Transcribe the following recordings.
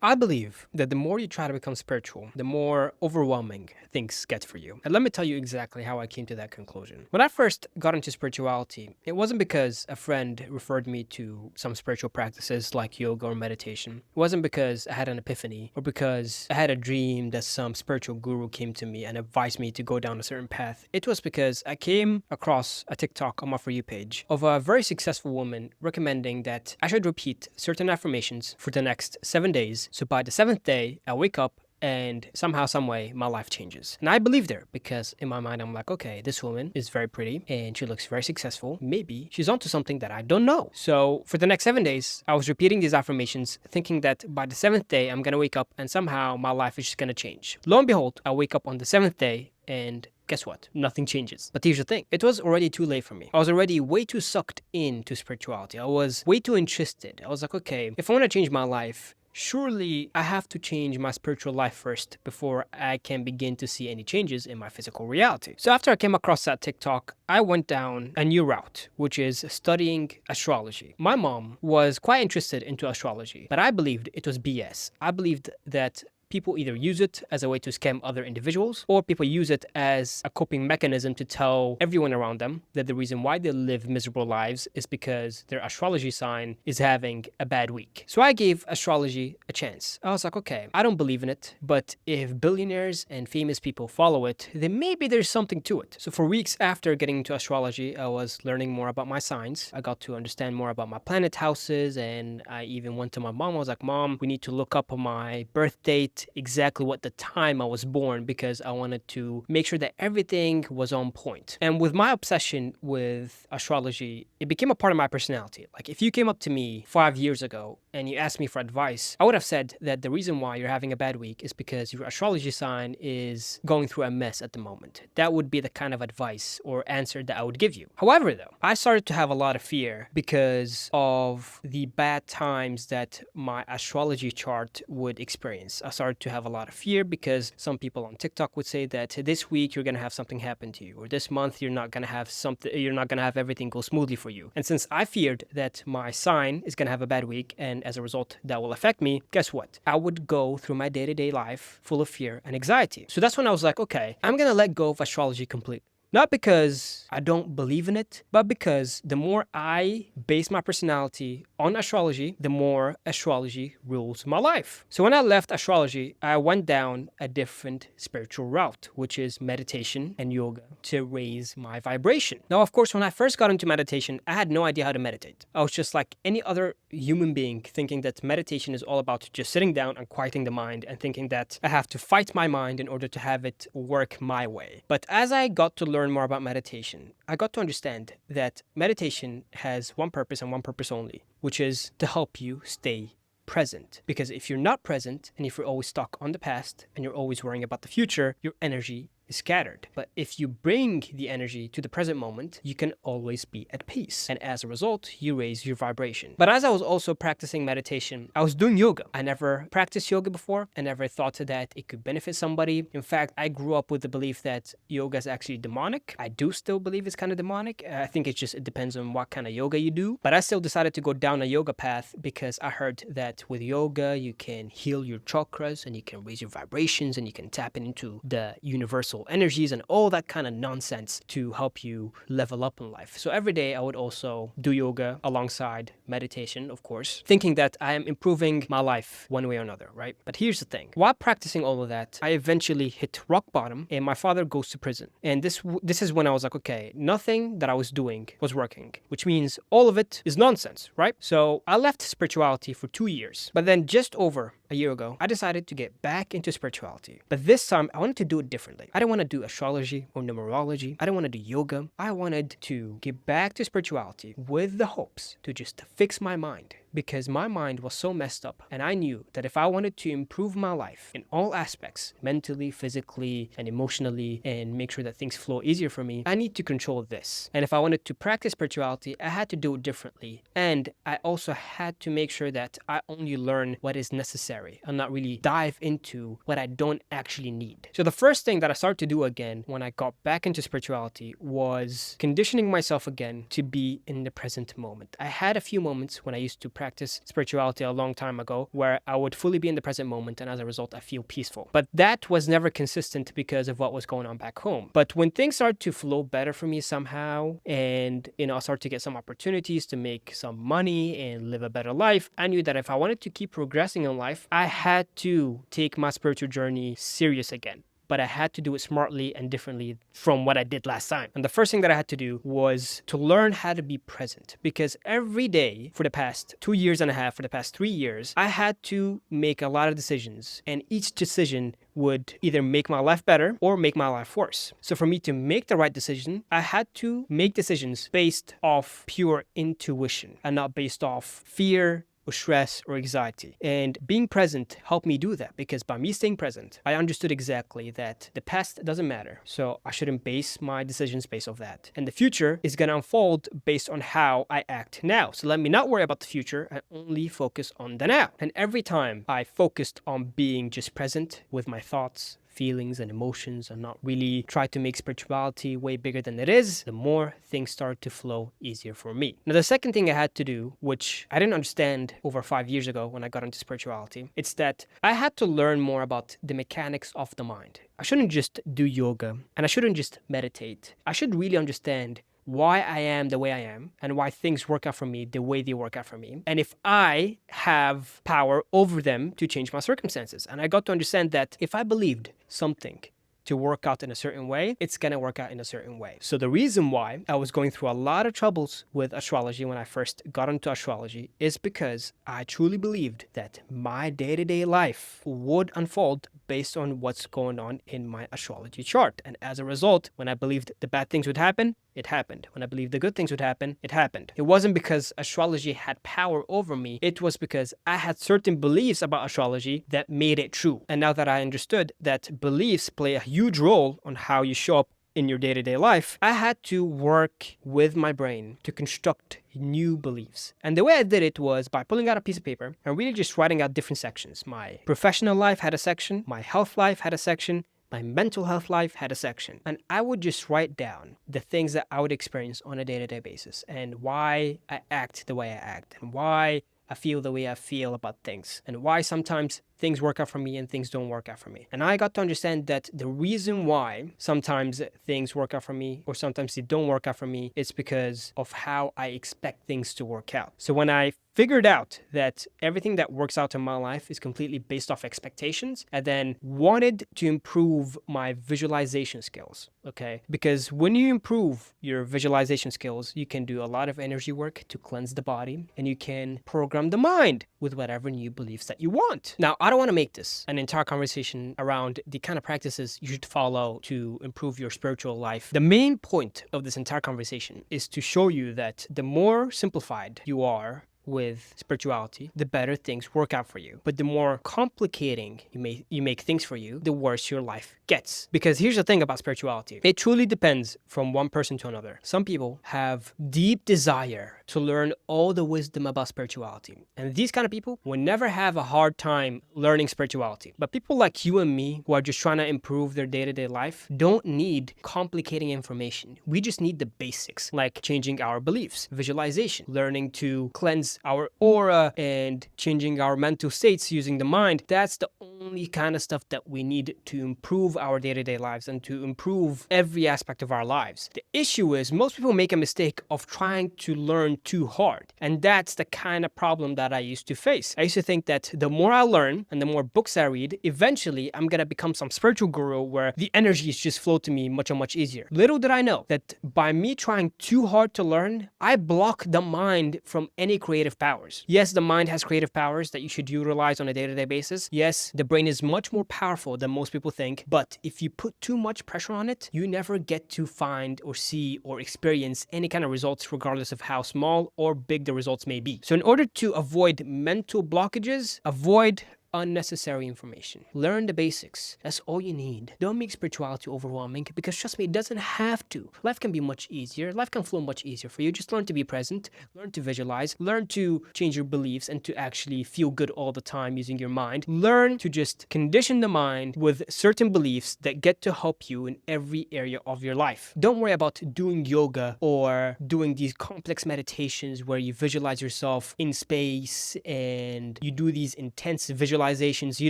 I believe that the more you try to become spiritual, the more overwhelming things get for you. And let me tell you exactly how I came to that conclusion. When I first got into spirituality, it wasn't because a friend referred me to some spiritual practices like yoga or meditation. It wasn't because I had an epiphany or because I had a dream that some spiritual guru came to me and advised me to go down a certain path. It was because I came across a TikTok on my For You page of a very successful woman recommending that I should repeat certain affirmations for the next 7 days. So by the seventh day, I wake up and somehow, some way, my life changes. And I believed her because in my mind, I'm like, okay, this woman is very pretty and she looks very successful. Maybe she's onto something that I don't know. So for the next 7 days, I was repeating these affirmations, thinking that by the seventh day, I'm gonna wake up and somehow my life is just gonna change. Lo and behold, I wake up on the seventh day and guess what? Nothing changes. But here's the thing. It was already too late for me. I was already way too sucked into spirituality. I was way too interested. I was like, okay, if I want to change my life, surely I have to change my spiritual life first before I can begin to see any changes in my physical reality. So after I came across that TikTok, I went down a new route, which is studying astrology. My mom was quite interested into astrology, but I believed it was BS. I believed that people either use it as a way to scam other individuals, or people use it as a coping mechanism to tell everyone around them that the reason why they live miserable lives is because their astrology sign is having a bad week. So I gave astrology a chance. I was like, okay, I don't believe in it, but if billionaires and famous people follow it, then maybe there's something to it. So for weeks after getting into astrology, I was learning more about my signs. I got to understand more about my planet houses, and I even went to my mom. I was like, Mom, we need to look up my birth date, exactly what the time I was born, because I wanted to make sure that everything was on point. And with my obsession with astrology, it became a part of my personality. Like if you came up to me 5 years ago and you asked me for advice, I would have said that the reason why you're having a bad week is because your astrology sign is going through a mess at the moment. That would be the kind of advice or answer that I would give you. However, though, I started to have a lot of fear because of the bad times that my astrology chart would experience. I started to have a lot of fear because some people on TikTok would say that this week you're gonna have something happen to you, or this month you're not gonna have everything go smoothly for you. And since I feared that my sign is gonna have a bad week and as a result that will affect me, guess what? I would go through my day-to-day life full of fear and anxiety. So that's when I was like, okay, I'm gonna let go of astrology completely. Not because I don't believe in it, but because the more I base my personality on astrology, the more astrology rules my life. So when I left astrology, I went down a different spiritual route, which is meditation and yoga to raise my vibration. Now, of course, when I first got into meditation, I had no idea how to meditate. I was just like any other human being, thinking that meditation is all about just sitting down and quieting the mind and thinking that I have to fight my mind in order to have it work my way. But as I got to learn more about meditation, I got to understand that meditation has one purpose and one purpose only, which is to help you stay present. Because if you're not present and if you're always stuck on the past and you're always worrying about the future, your energy is scattered. But if you bring the energy to the present moment, you can always be at peace. And as a result, you raise your vibration. But as I was also practicing meditation, I was doing yoga. I never practiced yoga before. I never thought that it could benefit somebody. In fact, I grew up with the belief that yoga is actually demonic. I do still believe it's kind of demonic. I think it depends on what kind of yoga you do. But I still decided to go down a yoga path because I heard that with yoga, you can heal your chakras and you can raise your vibrations and you can tap into the universal energies and all that kind of nonsense to help you level up in life. So every day I would also do yoga alongside meditation, of course, thinking that I am improving my life one way or another, right? But here's the thing. While practicing all of that, I eventually hit rock bottom and my father goes to prison. And this is when I was like, okay, nothing that I was doing was working, which means all of it is nonsense, right? So I left spirituality for 2 years. But then just over a year ago, I decided to get back into spirituality. But this time, I wanted to do it differently. I didn't want to do astrology or numerology. I didn't want to do yoga. I wanted to get back to spirituality with the hopes to just fix my mind, because my mind was so messed up. And I knew that if I wanted to improve my life in all aspects, mentally, physically, and emotionally, and make sure that things flow easier for me, I need to control this. And if I wanted to practice spirituality, I had to do it differently. And I also had to make sure that I only learn what is necessary and not really dive into what I don't actually need. So the first thing that I started to do again when I got back into spirituality was conditioning myself again to be in the present moment. I had a few moments when I used to practice spirituality a long time ago where I would fully be in the present moment, and as a result, I feel peaceful. But that was never consistent because of what was going on back home. But when things started to flow better for me somehow, and I started to get some opportunities to make some money and live a better life, I knew that if I wanted to keep progressing in life, I had to take my spiritual journey serious again. But I had to do it smartly and differently from what I did last time. And the first thing that I had to do was to learn how to be present, because every day for the past 2.5 years, for the past 3 years, I had to make a lot of decisions, and each decision would either make my life better or make my life worse. So for me to make the right decision, I had to make decisions based off pure intuition and not based off fear or stress or anxiety. And being present helped me do that, because by me staying present, I understood exactly that the past doesn't matter. So I shouldn't base my decisions based off that. And the future is going to unfold based on how I act now. So let me not worry about the future and only focus on the now. And every time I focused on being just present with my thoughts, feelings and emotions, and not really try to make spirituality way bigger than it is, the more things start to flow easier for me. Now, the second thing I had to do, which I didn't understand over 5 years ago when I got into spirituality, it's that I had to learn more about the mechanics of the mind. I shouldn't just do yoga, and I shouldn't just meditate. I should really understand why I am the way I am and why things work out for me the way they work out for me. And if I have power over them to change my circumstances. And I got to understand that if I believed something to work out in a certain way, it's gonna work out in a certain way. So the reason why I was going through a lot of troubles with astrology when I first got into astrology is because I truly believed that my day-to-day life would unfold based on what's going on in my astrology chart. And as a result, when I believed the bad things would happen, it happened. When I believed the good things would happen, it happened. It wasn't because astrology had power over me. It was because I had certain beliefs about astrology that made it true. And now that I understood that beliefs play a huge role on how you show up in your day-to-day life, I had to work with my brain to construct new beliefs. And the way I did it was by pulling out a piece of paper and really just writing out different sections. My professional life had a section, my health life had a section, my mental health life had a section. And I would just write down the things that I would experience on a day-to-day basis and why I act the way I act and why I feel the way I feel about things and why sometimes things work out for me and things don't work out for me. And I got to understand that the reason why sometimes things work out for me or sometimes they don't work out for me is because of how I expect things to work out. So when I figured out that everything that works out in my life is completely based off expectations, I then wanted to improve my visualization skills, okay? Because when you improve your visualization skills, you can do a lot of energy work to cleanse the body and you can program the mind with whatever new beliefs that you want. Now, I don't want to make this an entire conversation around the kind of practices you should follow to improve your spiritual life. The main point of this entire conversation is to show you that the more simplified you are with spirituality, the better things work out for you. But the more complicating you make things for you, the worse your life gets. Because here's the thing about spirituality. It truly depends from one person to another. Some people have deep desire to learn all the wisdom about spirituality. And these kind of people will never have a hard time learning spirituality. But people like you and me who are just trying to improve their day-to-day life don't need complicating information. We just need the basics, like changing our beliefs, visualization, learning to cleanse our aura and changing our mental states using the mind. That's the only kind of stuff that we need to improve our day-to-day lives and to improve every aspect of our lives. The issue is most people make a mistake of trying to learn too hard. And that's the kind of problem that I used to face. I used to think that the more I learn and the more books I read, eventually I'm gonna become some spiritual guru where the energies just flow to me much easier. Little did I know that by me trying too hard to learn, I block the mind from any creative powers. Yes, the mind has creative powers that you should utilize on a day-to-day basis. Yes, the brain is much more powerful than most people think, but if you put too much pressure on it, you never get to find or see or experience any kind of results regardless of how small or big the results may be. So in order to avoid mental blockages, avoid unnecessary information. Learn the basics. That's all you need. Don't make spirituality overwhelming, because trust me, it doesn't have to. Life can be much easier. Life can flow much easier for you. Just learn to be present, learn to visualize, learn to change your beliefs and to actually feel good all the time using your mind. Learn to just condition the mind with certain beliefs that get to help you in every area of your life. Don't worry about doing yoga or doing these complex meditations where you visualize yourself in space and you do these intense visualizations. You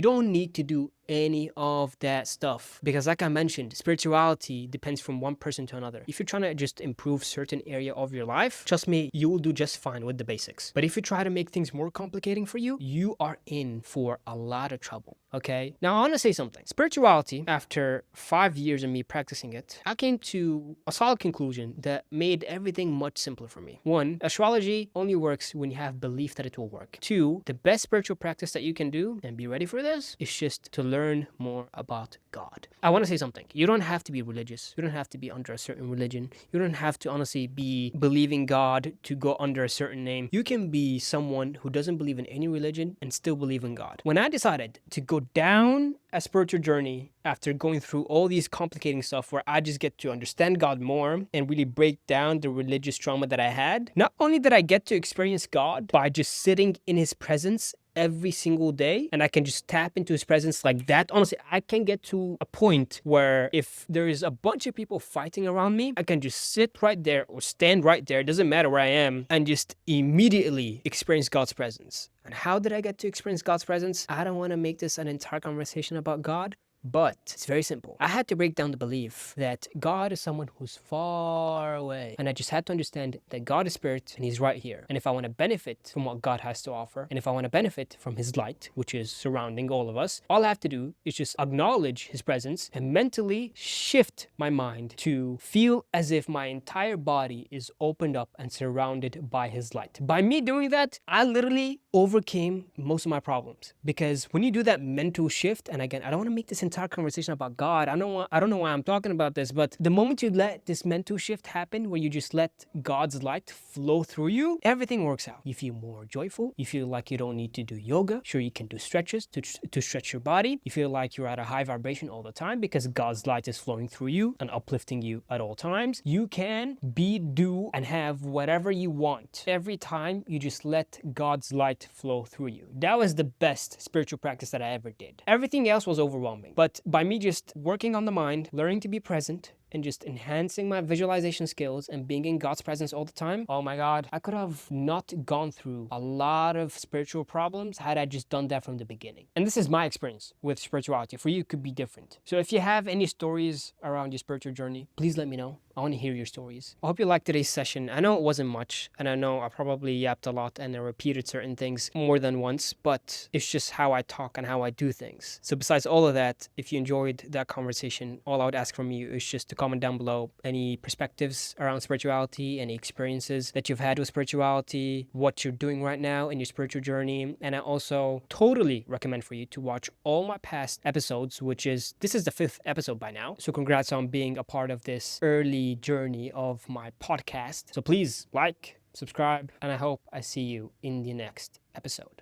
don't need to do any of that stuff, because like I mentioned, spirituality depends from one person to another. If you're trying to just improve certain area of your life, trust me, you will do just fine with the basics. But if you try to make things more complicating for you, you are in for a lot of trouble. Okay, now I want to say something. Spirituality, after 5 years of me practicing it, I came to a solid conclusion that made everything much simpler for me. 1, astrology only works when you have belief that it will work. 2, the best spiritual practice that you can do, and be ready for this, is just to learn more about God. I want to say something. You don't have to be religious. You don't have to be under a certain religion. You don't have to honestly be believing God to go under a certain name. You can be someone who doesn't believe in any religion and still believe in God. When I decided to go down a spiritual journey after going through all these complicating stuff where I just get to understand God more and really break down the religious trauma that I had, not only did I get to experience God by just sitting in his presence every single day, and I can just tap into his presence like that. Honestly, I can get to a point where if there is a bunch of people fighting around me, I can just sit right there or stand right there, it doesn't matter where I am, and just immediately experience God's presence. And how did I get to experience God's presence? I don't want to make this an entire conversation about God, but it's very simple. I had to break down the belief that God is someone who's far away. And I just had to understand that God is spirit and he's right here. And if I want to benefit from what God has to offer, and if I want to benefit from his light, which is surrounding all of us, all I have to do is just acknowledge his presence and mentally shift my mind to feel as if my entire body is opened up and surrounded by his light. By me doing that, I literally overcame most of my problems. Because when you do that mental shift, and again, I don't want to make this entire conversation about God. I don't know why I'm talking about this, but the moment you let this mental shift happen, where you just let God's light flow through you, everything works out. You feel more joyful. You feel like you don't need to do yoga. Sure, you can do stretches to stretch your body. You feel like you're at a high vibration all the time because God's light is flowing through you and uplifting you at all times. You can be, do, and have whatever you want every time you just let God's light flow through you. That was the best spiritual practice that I ever did. Everything else was overwhelming. But by me just working on the mind, learning to be present, and just enhancing my visualization skills and being in God's presence all the time, oh my God, I could have not gone through a lot of spiritual problems had I just done that from the beginning. And this is my experience with spirituality. For you, it could be different. So if you have any stories around your spiritual journey, please let me know. I want to hear your stories. I hope you liked today's session. I know it wasn't much, and I know I probably yapped a lot and I repeated certain things more than once, but it's just how I talk and how I do things. So besides all of that, if you enjoyed that conversation, all I would ask from you is just to comment down below any perspectives around spirituality, any experiences that you've had with spirituality, what you're doing right now in your spiritual journey. And I also totally recommend for you to watch all my past episodes, this is the 5th episode by now. So congrats on being a part of this early journey of my podcast. So please like, subscribe, and I hope I see you in the next episode.